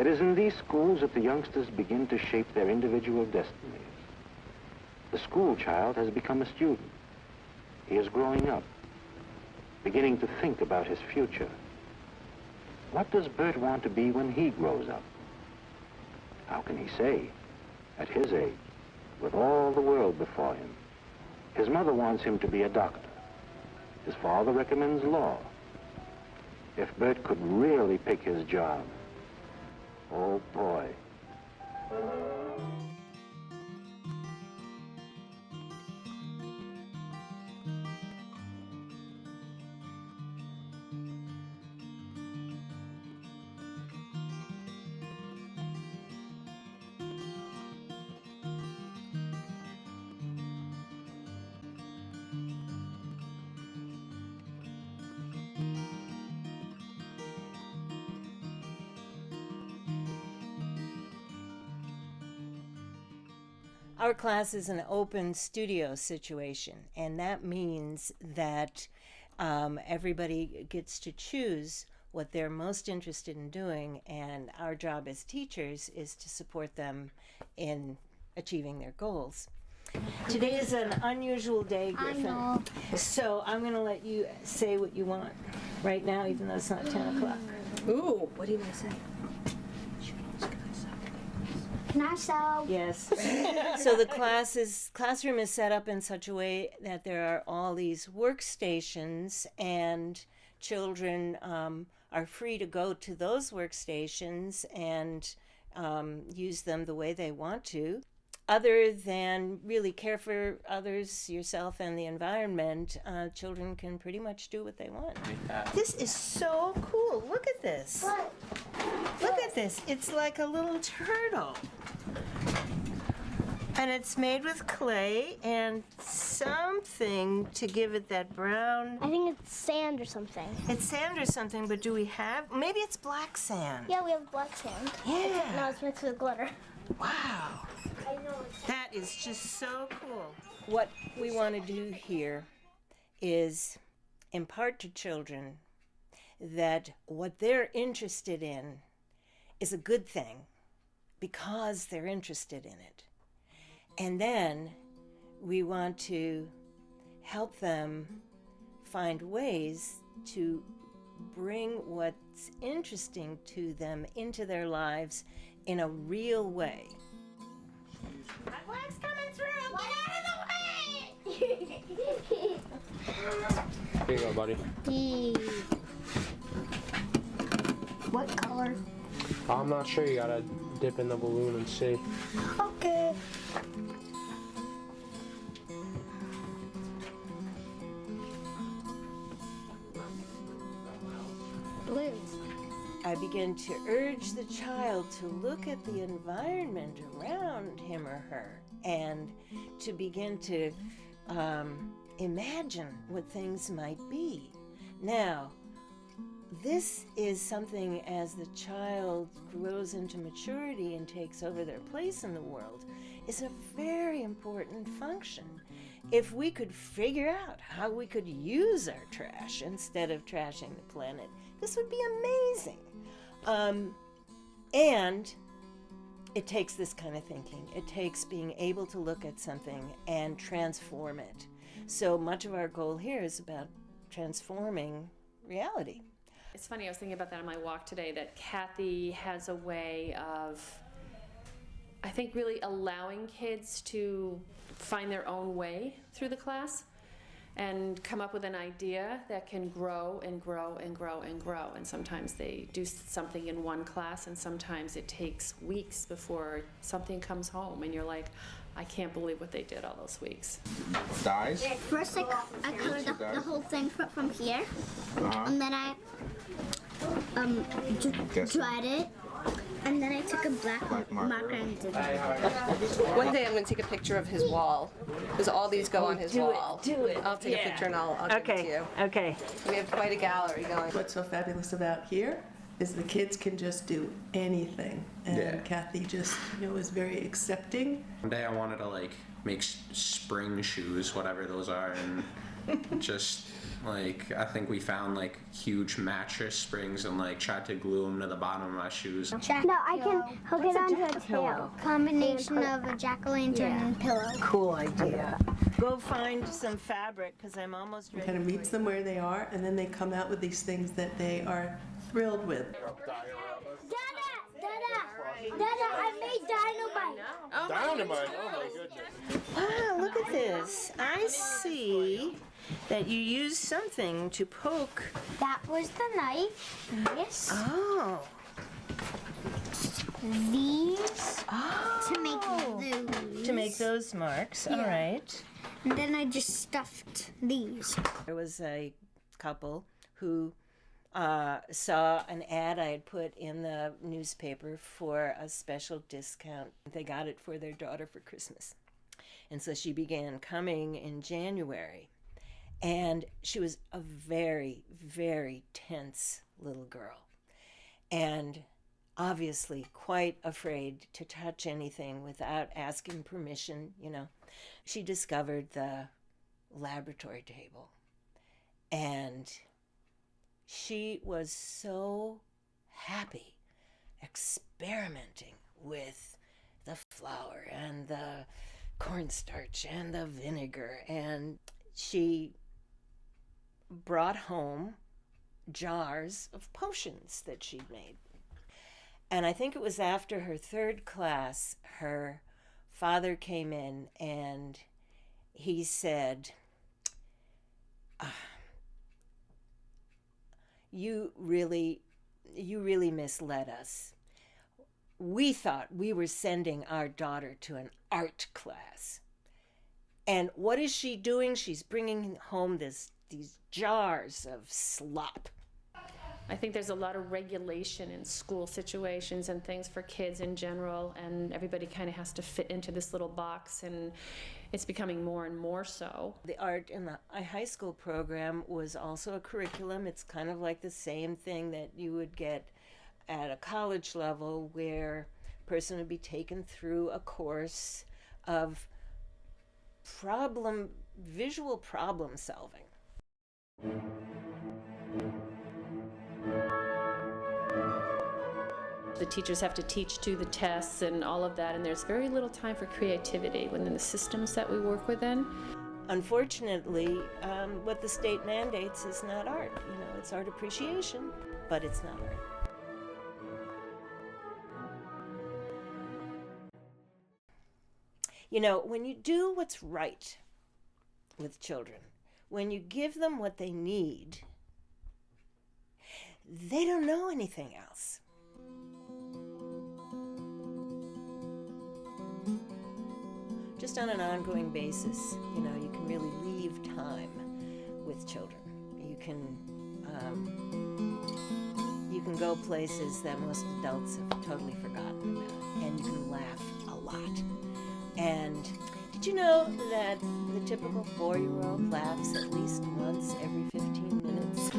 It is in these schools that the youngsters begin to shape their individual destinies. The school child has become a student. He is growing up, beginning to think about his future. What does Bert want to be when he grows up? How can he say, at his age, with all the world before him? His mother wants him to be a doctor. His father recommends law. If Bert could really pick his job, oh boy. Our class is an open studio situation, and that means that everybody gets to choose what they're most interested in doing, and our job as teachers is to support them in achieving their goals. Today is an unusual day, Griffin. I know. So I'm going to let you say what you want right now, even though it's not 10 o'clock. Ooh, what do you want to say? Can I sew? Yes. So the classroom is set up in such a way that there are all these workstations, and children are free to go to those workstations and use them the way they want to. Other than really care for others, yourself, and the environment, children can pretty much do what they want. This is so cool. Look at this. What? Look at this. It's like a little turtle. And it's made with clay and something to give it that brown. I think it's sand or something. It's sand or something, but do we have? Maybe it's black sand. Yeah, we have black sand. Yeah. No, it's mixed with glitter. Wow. I know. That is just so cool. What we want to do here is impart to children that what they're interested in is a good thing because they're interested in it. And then we want to help them find ways to bring what's interesting to them into their lives in a real way. My flag's coming through! Get out of the way! Here you go, buddy. What color? I'm not sure. You gotta dip in the balloon and see. Okay. Blue. I begin to urge the child to look at the environment around him or her and to begin to imagine what things might be. Now, this is something as the child grows into maturity and takes over their place in the world, is a very important function. If we could figure out how we could use our trash instead of trashing the planet, this would be amazing. And it takes this kind of thinking. It takes being able to look at something and transform it. So much of our goal here is about transforming reality. It's funny, I was thinking about that on my walk today, that Kathy has a way of, I think, really allowing kids to find their own way through the class and come up with an idea that can grow and grow and grow and grow. And sometimes they do something in one class, and sometimes it takes weeks before something comes home, and you're like, I can't believe what they did all those weeks. Dyes? First, I colored up the whole thing from here, and then I dried it, and then I took a black marker and did it. One day I'm going to take a picture of his wall, because all these go on his wall. Do it. I'll take a picture and I'll give it to you. Okay. We have quite a gallery going. What's so fabulous about here is the kids can just do anything, and Yeah. Kathy just, is very accepting. One day I wanted to make spring shoes, whatever those are, and just Like, I think we found like huge mattress springs and like tried to glue them to the bottom of my shoes. No, I can hook it onto a tail. Combination of a jack-o'-lantern and pillow. Cool idea. Go find some fabric, because I'm almost ready. Kind of meets them where they are, and then they come out with these things that they are thrilled with. Dada, I made dynamite. Dynamite? Oh my goodness. Wow, look at this. I see that you used something to poke. That was the knife. This. Oh. These. To make those. To make those marks. All right. And then I just stuffed these. There was a couple who saw an ad I had put in the newspaper for a special discount. They got it for their daughter for Christmas. And so she began coming in January. And she was a very, very tense little girl. And obviously quite afraid to touch anything without asking permission, you know. She discovered the laboratory table. And she was so happy experimenting with the flour and the cornstarch and the vinegar. And she brought home jars of potions that she'd made. And I think it was after her third class, her father came in and he said, you really misled us. We thought we were sending our daughter to an art class. And what is she doing? She's bringing home these jars of slop. I think there's a lot of regulation in school situations and things for kids in general, and everybody kind of has to fit into this little box, and it's becoming more and more so. The art in the high school program was also a curriculum. It's kind of like the same thing that you would get at a college level, where a person would be taken through a course of visual problem solving. The teachers have to teach to the tests and all of that, and there's very little time for creativity within the systems that we work within. Unfortunately, what the state mandates is not art. You know, it's art appreciation, but it's not art. You know, when you do what's right with children, when you give them what they need, they don't know anything else. Just on an ongoing basis, you know, you can really leave time with children. You can go places that most adults have totally forgotten about, and you can laugh a lot. And did you know that the typical 4-year-old laughs at least once every 15 minutes?